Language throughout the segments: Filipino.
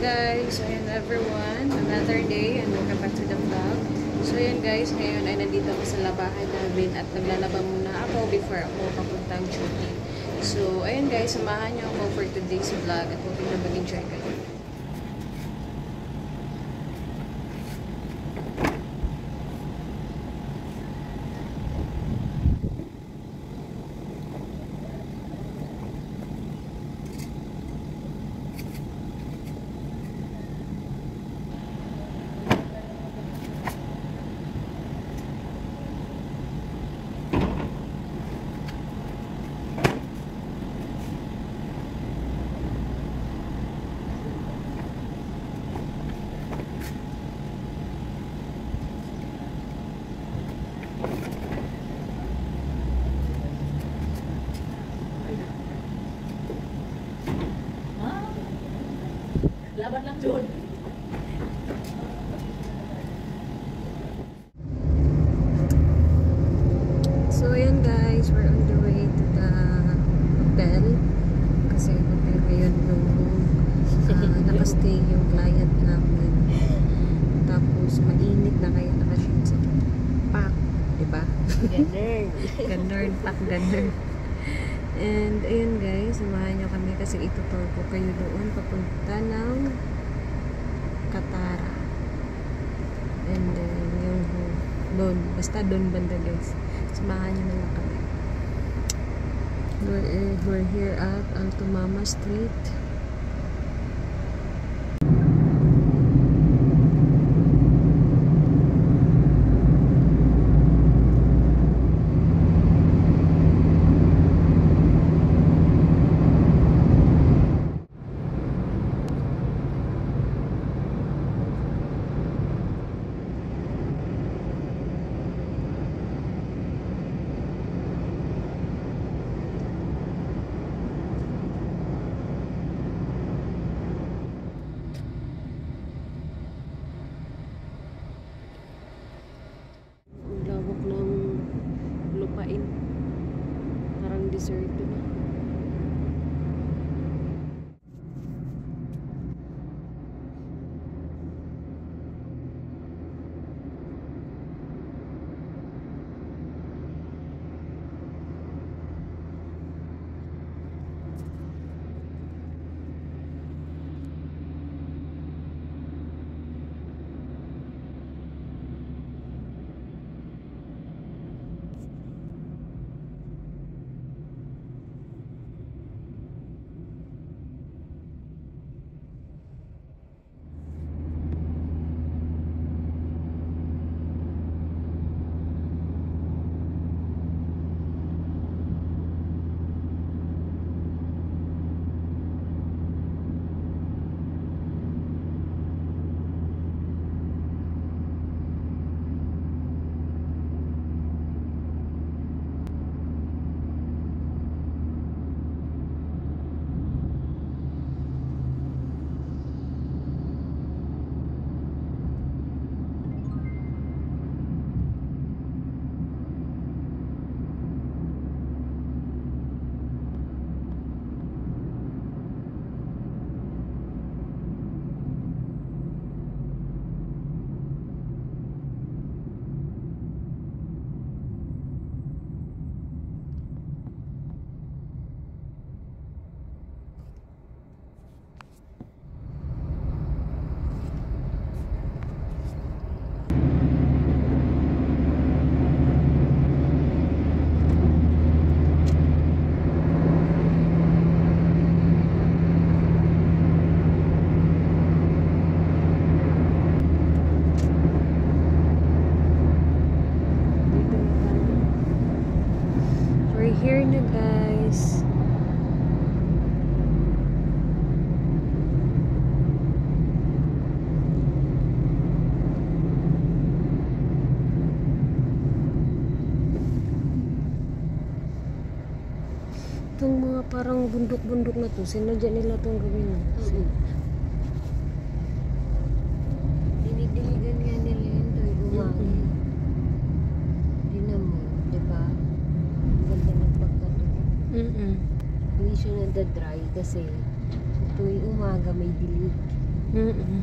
guys, so ayan everyone, another day and welcome back to the vlog. So ayan guys, ngayon ay nandito ako sa labahan namin at naglalaba muna ako before ako papuntang shooting. So ayan guys, samahan niyo ako for today's vlog at hoping na mag-enjoy kayo. Laban lang doon. So ayan guys, we're on the way to the hotel. Kasi hotel ngayon yung nakastay yung client namin. Tapos mainit na kaya nakashoot sa pack, diba? Ganun. Ganun, pack ganun. And ayun guys, samahan nyo kami kasi itutur ko kayo doon papunta ng Katara. And then yung doon, basta doon banda guys. Samahan nyo na lang kami. We're here at Altumama Street. Lawak ng lupain. Parang deserto na. We're here na guys. Itong mga parang bundok-bundok na to, sinadya nila itong gawin na. Dinidiligan nga nila yun to, umangin. Dinamo, diba? Ganda ng pagkatuloy. Hindi siya nadadry kasi tuwing umaga may dilig. Mm-mm.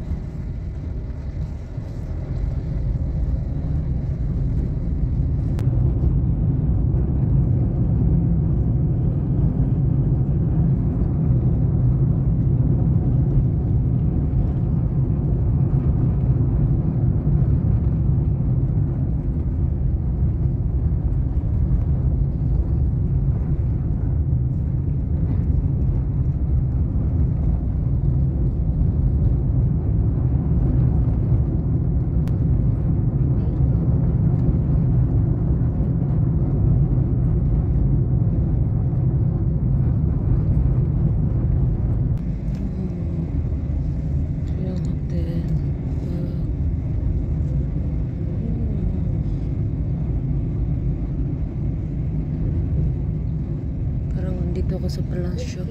Parang dito ako sa palasyo.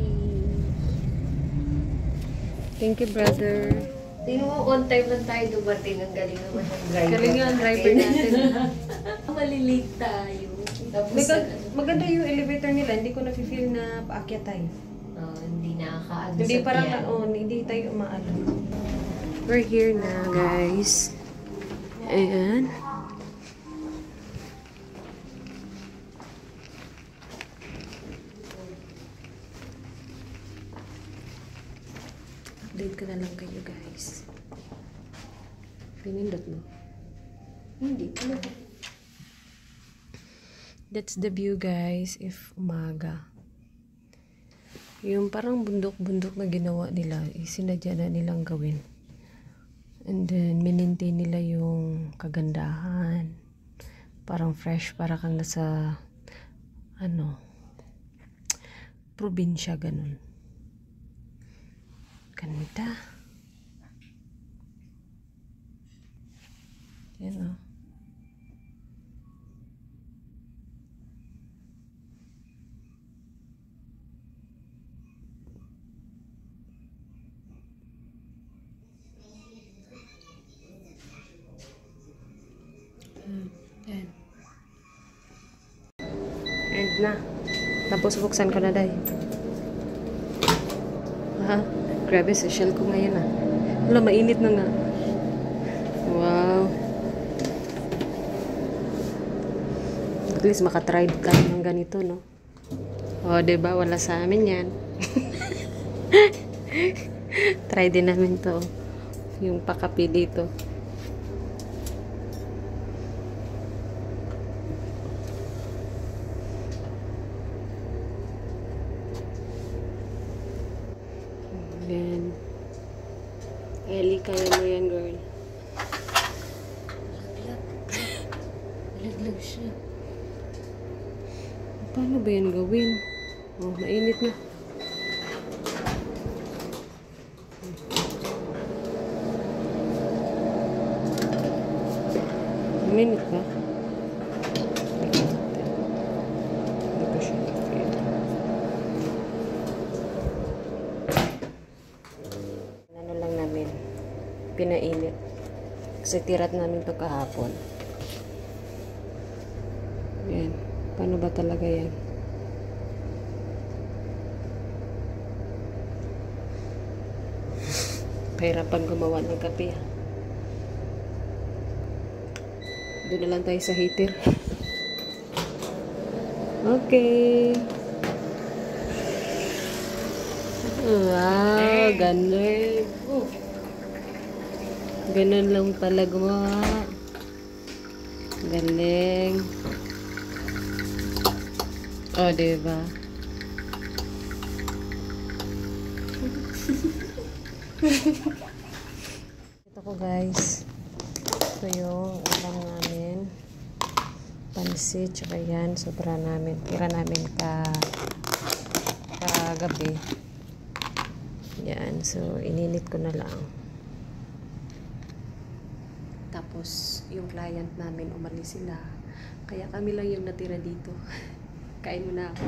Thank you, brother. Tingnan mo, on time lang tayo dumating. Ang galing naman ng driver. Galing nga ang driver natin. Malilate tayo. Tapos, Maganda yung elevator nila. Hindi ko na-feel na paakyat tayo. hindi nakakaano Hindi sa parang piano. hindi tayo umaano. We're here na, guys. Ayan. Update ko na lang kayo, guys. Pinindot mo. Hindi. That's the view, guys, if umaga. Yung parang bundok-bundok na ginawa nila, sinadya na nilang gawin. And then, minintain nila yung kagandahan. Parang fresh, para kang nasa, probinsya, ganun. Ganda. Yan, oh. Yan. End na. Tapos buksan ko na, day. Ha? Grabe, social ko ngayon, ah. Wala, mainit na nga. Wow. At least makatry tayo ng ganito, no? O, diba? Wala sa amin yan. Try din namin to. Yung pakapi dito. Then, Ellie, kaya mo yan, girl. Malaglag siya. Paano ba yan gawin? Oh, mainit na. Mainit ba? Hindi pa siya na-feel. Ano lang namin, pinainit. Kasi tirat namin to kahapon. Yan. Paano ba talaga yan? Pahirapan gumawa ng kape. Doon na lang tayo sa heater. Okay. Wow, ganun. Ganun lang pala gumawa. Galing. Oh, diba? Ito ko, guys. Ito yung ulam namin. Pansit, tsaka yan. Sobra namin. Tira namin kagabi. Yan. So, ininit ko na lang. Tapos, yung client namin, umalis sila. Kaya kami lang yung natira dito. Kain mo na ako.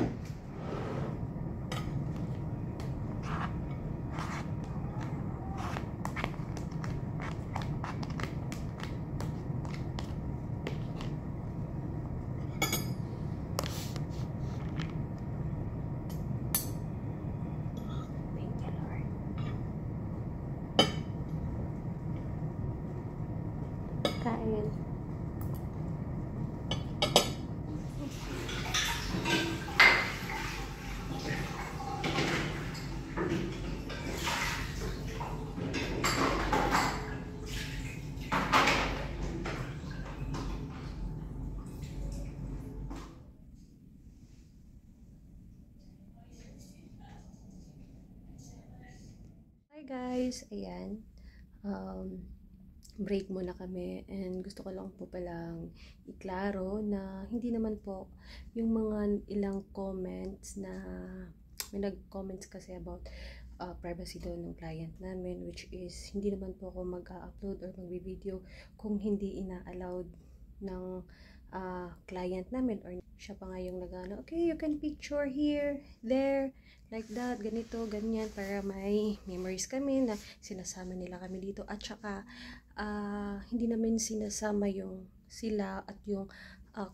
Thank you, Lord. Ayan. Hi guys, ayan. Break muna kami and gusto ko lang po palang iklaro na hindi naman po yung mga ilang comments na may nag-comments kasi about privacy daw ng client namin, which is hindi naman po ako mag-upload or mag-video kung hindi ina-allowed ng client namin, or siya pa nga yung nagano, okay, you can picture here, there, like that, ganito, ganyan, para may memories kami na sinasama nila kami dito. At saka hindi namin sinasama yung sila at yung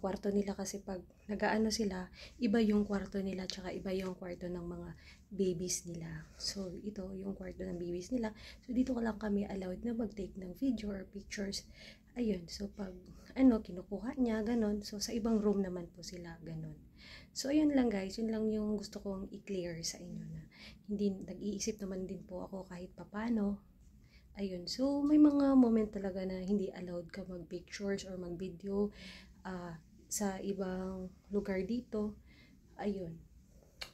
kwarto nila, kasi pag nagaano sila, iba yung kwarto nila tsaka iba yung kwarto ng mga babies nila. So ito yung kwarto ng babies nila, so dito ko lang kami allowed na mag-take ng video or pictures. Ayun, so pag kinukuha niya, ganon. So sa ibang room naman po sila, ganon. So ayun lang guys, yun lang yung gusto kong i-clear sa inyo, na hindi, nag-iisip naman din po ako kahit papano. Ayun, so may mga moment talaga na hindi allowed ka mag-pictures or mag-video sa ibang lugar dito. Ayun.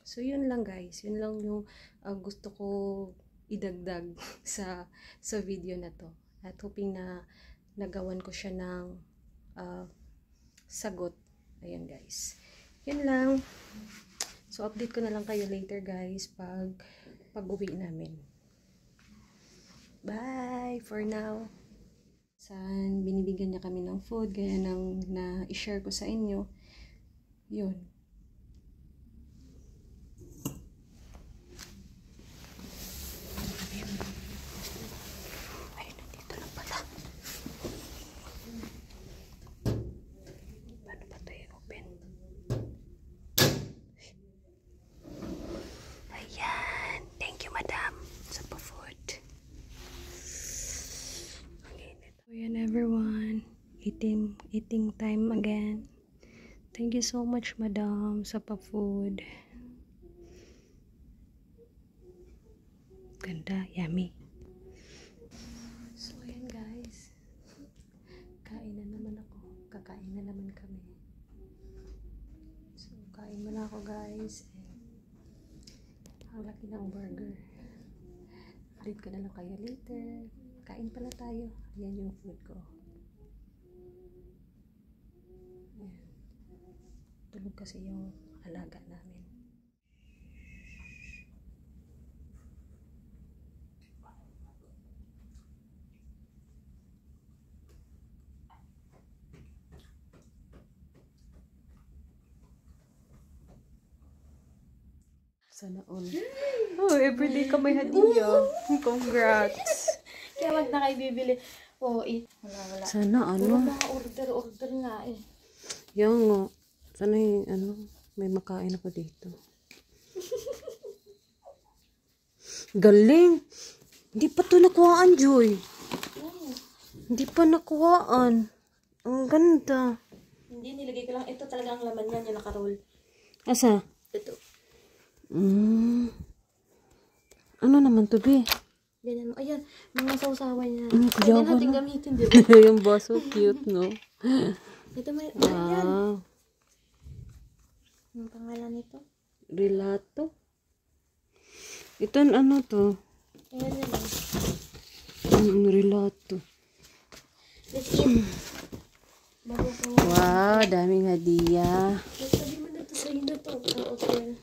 So yun lang guys, yun lang yung gusto ko idagdag sa video na to. At hoping na nagawan ko siya ng sagot. Ayun guys. Yun lang. So update ko na lang kayo later guys pag uwi namin. Bye for now. Saan binibigyan niya kami ng food, gaya ng na i-share ko sa inyo. Yun. Ay, nandito na pala. Paano ba ito i-open? Ayan. Thank you, madam, sa pa-food. Ayan everyone, eating time again. Thank you so much madam sa pa-food. Ganda, yummy. So ayan guys, kain na naman ako, kakain na naman kami. So kain muna ako guys. Ang laki ng burger. Update ko na lang kayo later. Kain pala tayo. Ayan yung food ko. Ayan. Tulog kasi yung alaga namin. Sana all. Oh, everyday ka may hadiah. Congrats. Kaya wag na kayo bibili. Oo, wala. Sana Wala, order nga eh. Yung nga. Sana yung may makain ako dito. Galing. Hindi pa to nakuhaan, Joy. Hindi pa nakuhaan. Ang ganda. Hindi, nilagay ko lang. Ito talaga ang laman niya, yung nakaroll. Asa? Ito. Ano naman to, be? Ganyan mo. Ayan, mga sausawan niya. Kuyawan Ayan natin na. gamitin, di ba? Yung baso, cute, no? Ito may, ayan. Wow. Ang pangalan nito? Relato? Ito, ano to? Ayan yan. Relato. Let's eat. Bago ko. Wow, daming hadiah. Sabi mo na to, sa'yo na to. Okay.